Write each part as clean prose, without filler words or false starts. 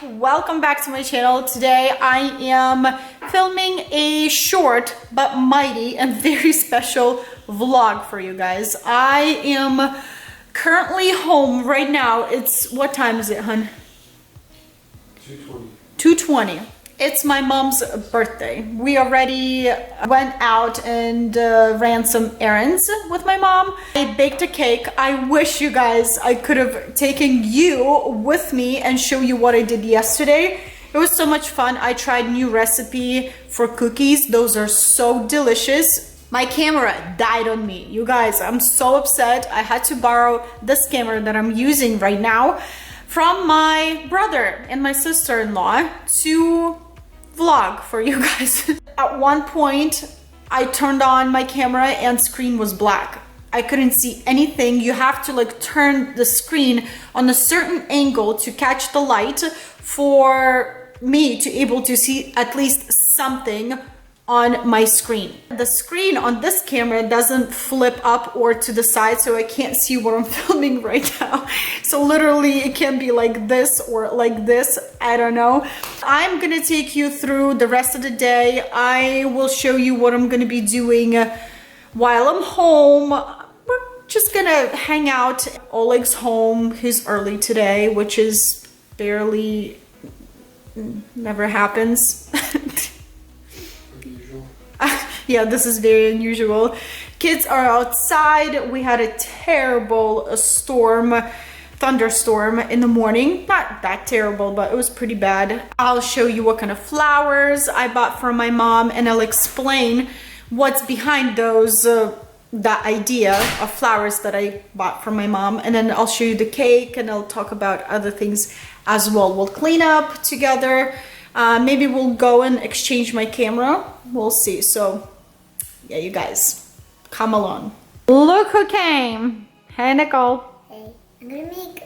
welcome back to my channel. Today I am filming a short but mighty and very special vlog for you guys. I am currently home right now. It's, what time is it, hun? 2:20. 2:20. It's my mom's birthday. We already went out and ran some errands with my mom. I baked a cake. I wish you guys I could have taken you with me and show you what I did yesterday. It was so much fun. I tried new recipe for cookies. Those are so delicious. My camera died on me. You guys, I'm so upset. I had to borrow this camera that I'm using right now from my brother and my sister-in-law to vlog for you guys. At one point, I turned on my camera and screen was black. I couldn't see anything. You have to like turn the screen on a certain angle to catch the light for me to able to see at least something on my screen. The screen on this camera doesn't flip up or to the side, so I can't see what I'm filming right now. So literally it can be like this or like this, I don't know. I'm gonna take you through the rest of the day. I will show you what I'm gonna be doing while I'm home. We're just gonna hang out. Oleg's home, he's early today, which is barely, never happens. Yeah, this is very unusual. Kids are outside. We had a terrible thunderstorm in the morning. Not that terrible, but it was pretty bad. I'll show you what kind of flowers I bought for my mom, and I'll explain what's behind those, that idea of flowers that I bought for my mom. And then I'll show you the cake, and I'll talk about other things as well. We'll clean up together. Maybe we'll go and exchange my camera. We'll see. So yeah, you guys, come along. Look who came. Hey, Nicole. Hey, I'm gonna make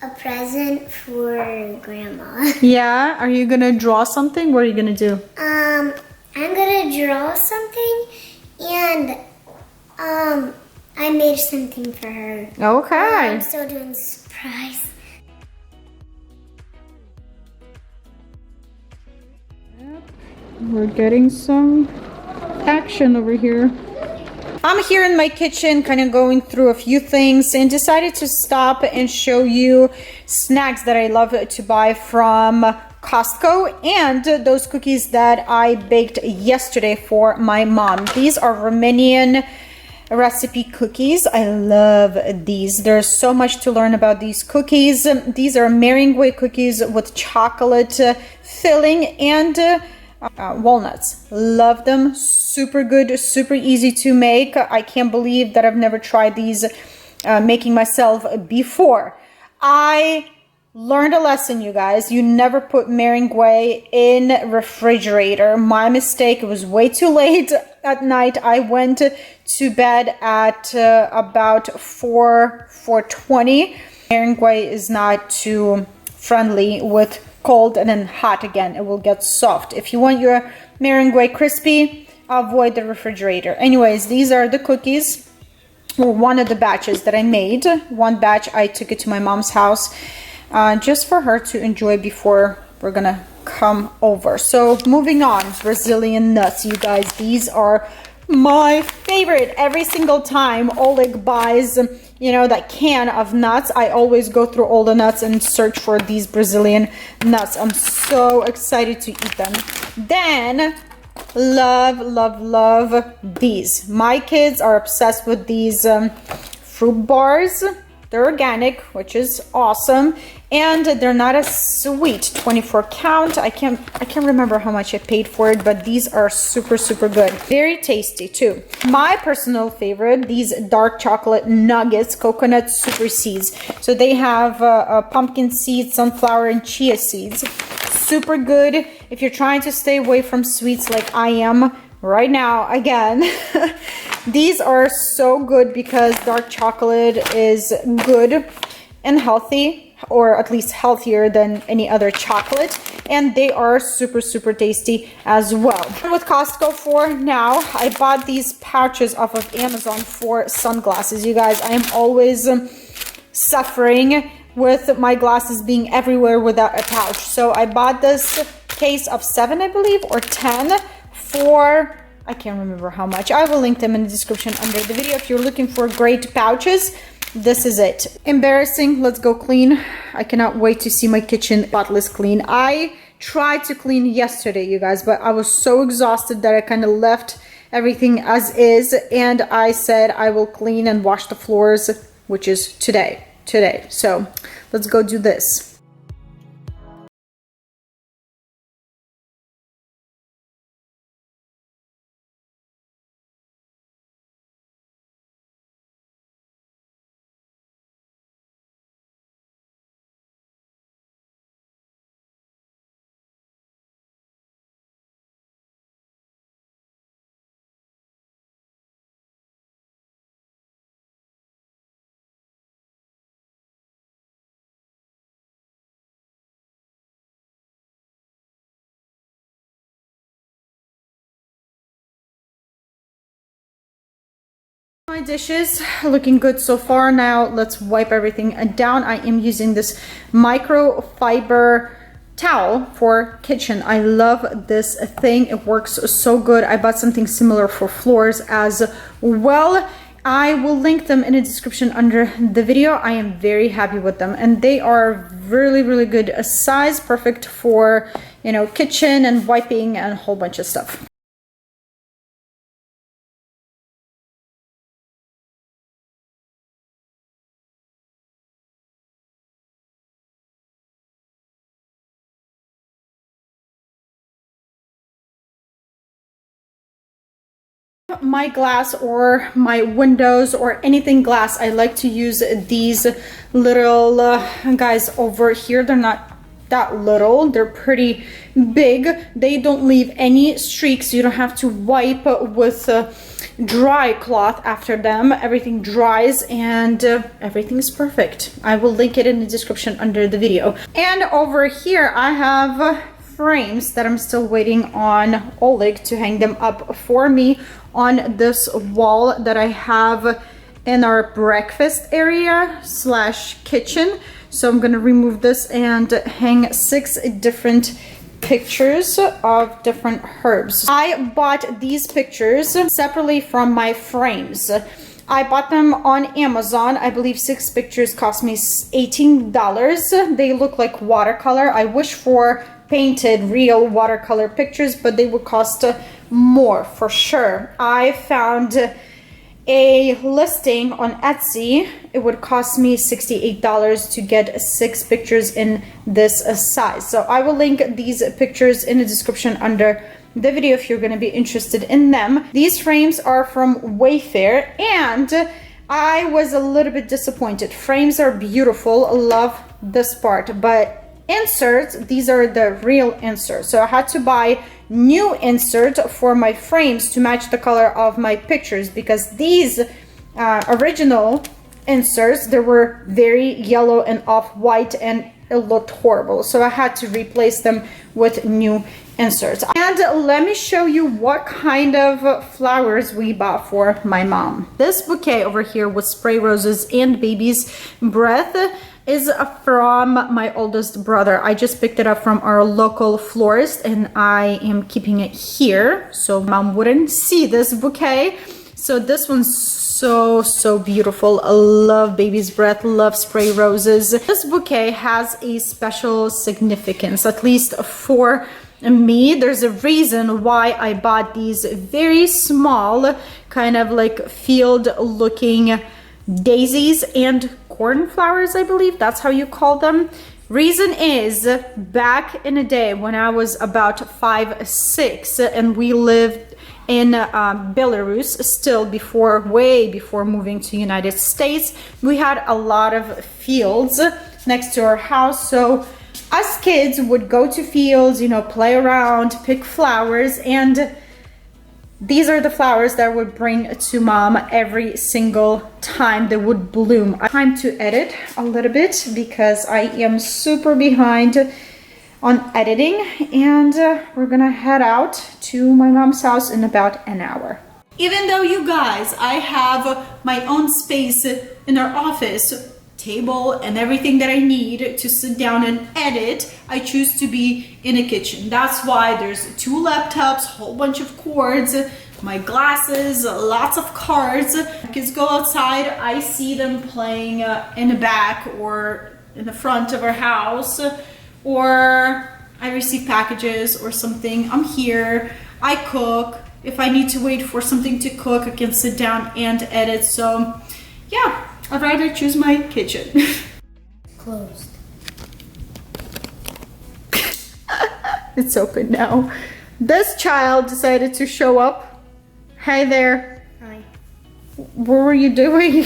a present for Grandma. Yeah, are you gonna draw something? What are you gonna do? I'm gonna draw something, and I made something for her. Okay. I'm still doing surprise. We're getting some action over here. I'm here in my kitchen, kind of going through a few things, and decided to stop and show you snacks that I love to buy from Costco and those cookies that I baked yesterday for my mom. These are Romanian recipe cookies. I love these. There's so much to learn about these cookies. These are meringue cookies with chocolate filling and walnuts. Love them. Super good, super easy to make. I can't believe that I've never tried these making myself before. I learned a lesson, you guys. You never put meringue in refrigerator. My mistake. It was way too late at night. I went to bed at about 4:20. Meringue is not too friendly with cold and then hot again. It will get soft. If you want your meringue crispy, avoid the refrigerator. Anyways, these are the cookies, or one of the batches that I made. One batch I took it to my mom's house just for her to enjoy before we're gonna come over. So moving on, Brazilian nuts, you guys. These are my favorite. Every single time Oleg buys, you know, that can of nuts, I always go through all the nuts and search for these Brazilian nuts. I'm so excited to eat them. Then love these. My kids are obsessed with these fruit bars. They're organic, which is awesome, and they're not as sweet. 24 count. I can't remember how much I paid for it, but these are super good. Very tasty too. My personal favorite, these dark chocolate nuggets, coconut super seeds. So they have pumpkin seeds, sunflower, and chia seeds. Super good if you're trying to stay away from sweets like I am right now again. These are so good because dark chocolate is good and healthy, or at least healthier than any other chocolate, and they are super tasty as well. With Costco for now, I bought these pouches off of Amazon for sunglasses. You guys, I am always suffering with my glasses being everywhere without a pouch. So I bought this case of 7, I believe, or 10 for, I can't remember how much. I will link them in the description under the video. If you're looking for great pouches, this is it. Embarrassing. Let's go clean. I cannot wait to see my kitchen spotless clean. I tried to clean yesterday, you guys, but I was so exhausted that I kind of left everything as is, and I said I will clean and wash the floors, which is today. So let's go do this. My dishes looking good so far. Now let's wipe everything down. I am using this microfiber towel for kitchen. I love this thing. It works so good. I bought something similar for floors as well. I will link them in the description under the video. I am very happy with them, and they are really good size, perfect for, you know, kitchen and wiping and a whole bunch of stuff. My glass or my windows or anything glass, I like to use these little guys over here. They're not that little, they're pretty big. They don't leave any streaks. You don't have to wipe with dry cloth after them. Everything dries and everything's perfect. I will link it in the description under the video. And over here I have frames that I'm still waiting on Oleg to hang them up for me on this wall that I have in our breakfast area / kitchen. So I'm gonna remove this and hang 6 different pictures of different herbs. I bought these pictures separately from my frames. I bought them on Amazon. I believe 6 pictures cost me $18. They look like watercolor. I wish for painted real watercolor pictures, but they would cost more for sure. I found a listing on Etsy. It would cost me $68 to get 6 pictures in this size. So I will link these pictures in the description under the video if you're going to be interested in them. These frames are from Wayfair, and I was a little bit disappointed. Frames are beautiful, love this part, but inserts, these are the real inserts. So I had to buy new insert for my frames to match the color of my pictures, because these original inserts, they were very yellow and off-white and it looked horrible. So I had to replace them with new inserts. And let me show you what kind of flowers we bought for my mom. This bouquet over here with spray roses and baby's breath is from my oldest brother. I just picked it up from our local florist and I am keeping it here so mom wouldn't see this bouquet. So this one's so beautiful. I love baby's breath, love spray roses. This bouquet has a special significance, at least for me. There's a reason why I bought these very small, kind of like field looking daisies and cornflowers, I believe that's how you call them. Reason is, back in the day when I was about 5, 6 and we lived in Belarus, still way before moving to United States, we had a lot of fields next to our house. So us kids would go to fields, you know, play around, pick flowers, and these are the flowers that I would bring to mom every single time they would bloom. Time to edit a little bit because I am super behind on editing, and we're gonna head out to my mom's house in about an hour. Even though, you guys, I have my own space in our office, table and everything that I need to sit down and edit, I choose to be in a kitchen. That's why there's 2 laptops, a whole bunch of cords, my glasses, lots of cards. Kids go outside, I see them playing in the back or in the front of our house, or I receive packages or something. I'm here, I cook. If I need to wait for something to cook, I can sit down and edit. So yeah, I'd rather choose my kitchen. Closed. It's open now. This child decided to show up. Hi there. Hi. What were you doing?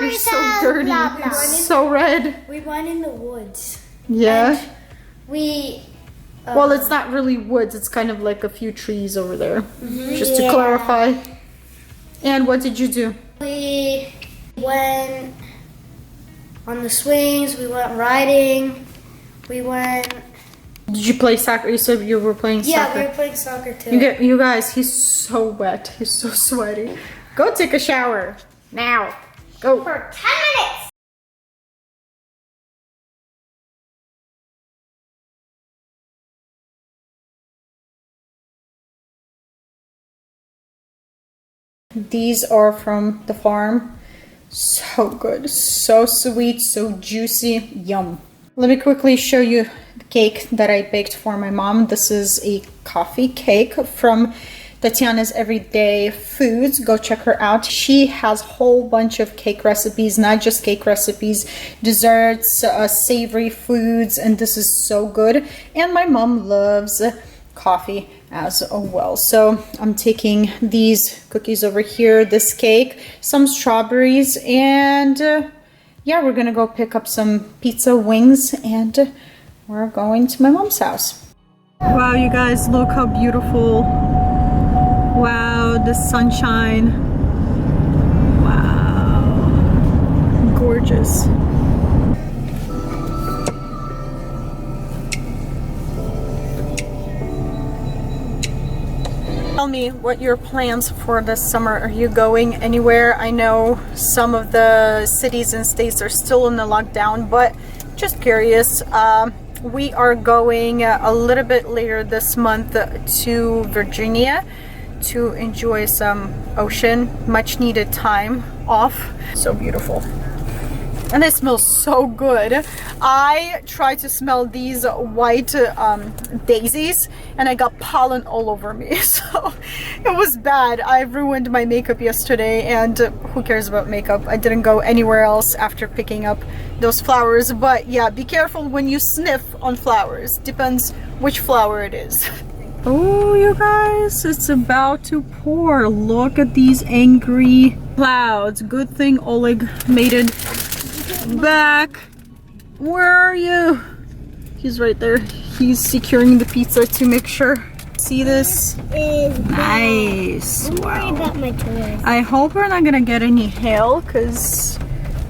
You're You're so dirty. You're so red. We went in the woods. Yeah. And we. Well, it's not really woods. It's kind of like a few trees over there. Just to Yeah. clarify. And what did you do? We went on the swings. We went riding. We went. Did you play soccer? You said you were playing Yeah, soccer. we were playing soccer too. You guys, he's so wet. He's so sweaty. Go take a shower. Now. Go. For 10 minutes. These are from the farm. So good. So sweet, so juicy. Yum. Let me quickly show you the cake that I baked for my mom. This is a coffee cake from Tatiana's Everyday Foods. Go check her out. She has a whole bunch of cake recipes, not just cake recipes, desserts, savory foods, and this is so good. And my mom loves coffee as well. So I'm taking these cookies over here, this cake, some strawberries, and yeah, we're gonna go pick up some pizza wings and we're going to my mom's house. Wow, you guys, look how beautiful. Wow, the sunshine. Wow, gorgeous. Tell me what your plans for this summer. Are you going anywhere? I know some of the cities and states are still in the lockdown, but just curious. We are going a little bit later this month to Virginia to enjoy some ocean, much needed time off. So beautiful. And it smells so good. I tried to smell these white daisies and I got pollen all over me. So it was bad. I ruined my makeup yesterday, and who cares about makeup? I didn't go anywhere else after picking up those flowers. But yeah, be careful when you sniff on flowers. Depends which flower it is. Oh, you guys, it's about to pour. Look at these angry clouds. Good thing Oleg made it back. Where are you? He's right there. He's securing the pizza to make sure. See this? Nice. Wow. About my toys. I hope we're not gonna get any hail, because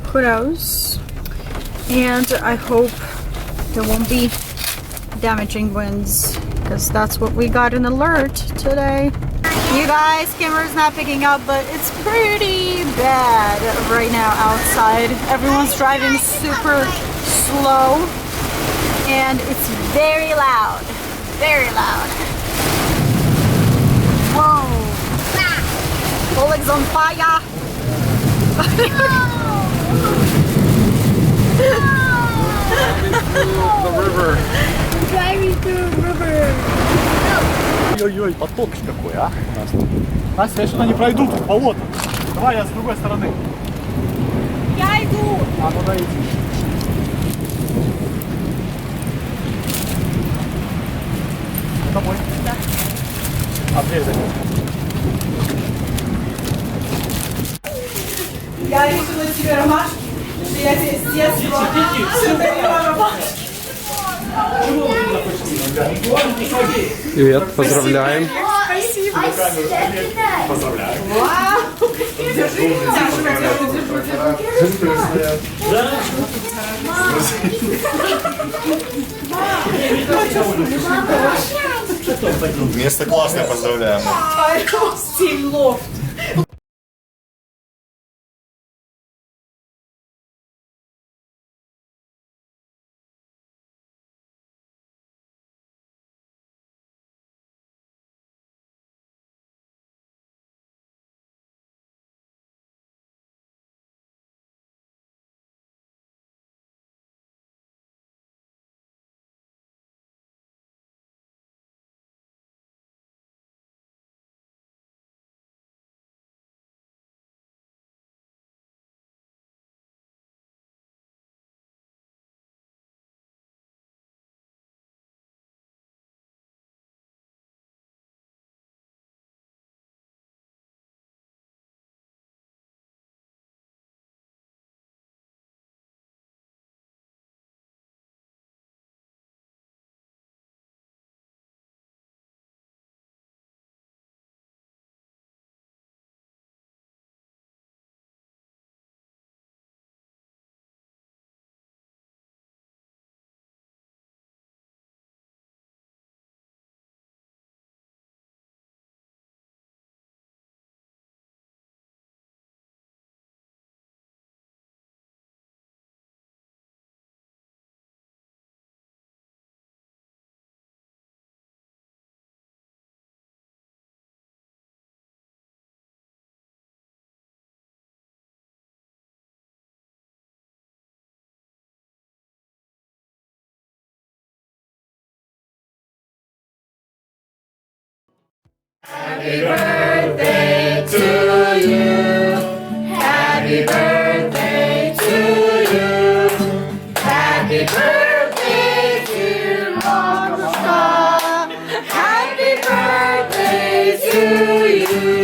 who knows? And I hope there won't be damaging winds, because that's what we got an alert today. You guys, camera's not picking up, but it's pretty bad right now outside. Everyone's driving super slow and it's very loud. Very loud. Whoa. Oleg's on fire. The river. Driving through a river. Ой-ой-ой, поток ж какой, а? У нас тут. Настя, я сюда не пройду, тут болото. Давай я с другой стороны. Я иду. А, ну да, иди. Домой? Да. А дверь закрыта. Я решила тебе ромашки, что я тебе с детства дарила ромашки. Привет, поздравляем. Спасибо. Поздравляю. Вау. Место классное, поздравляем. I still loved. Happy birthday to you. Happy birthday to you. Happy birthday to Anastasia. Happy birthday to you.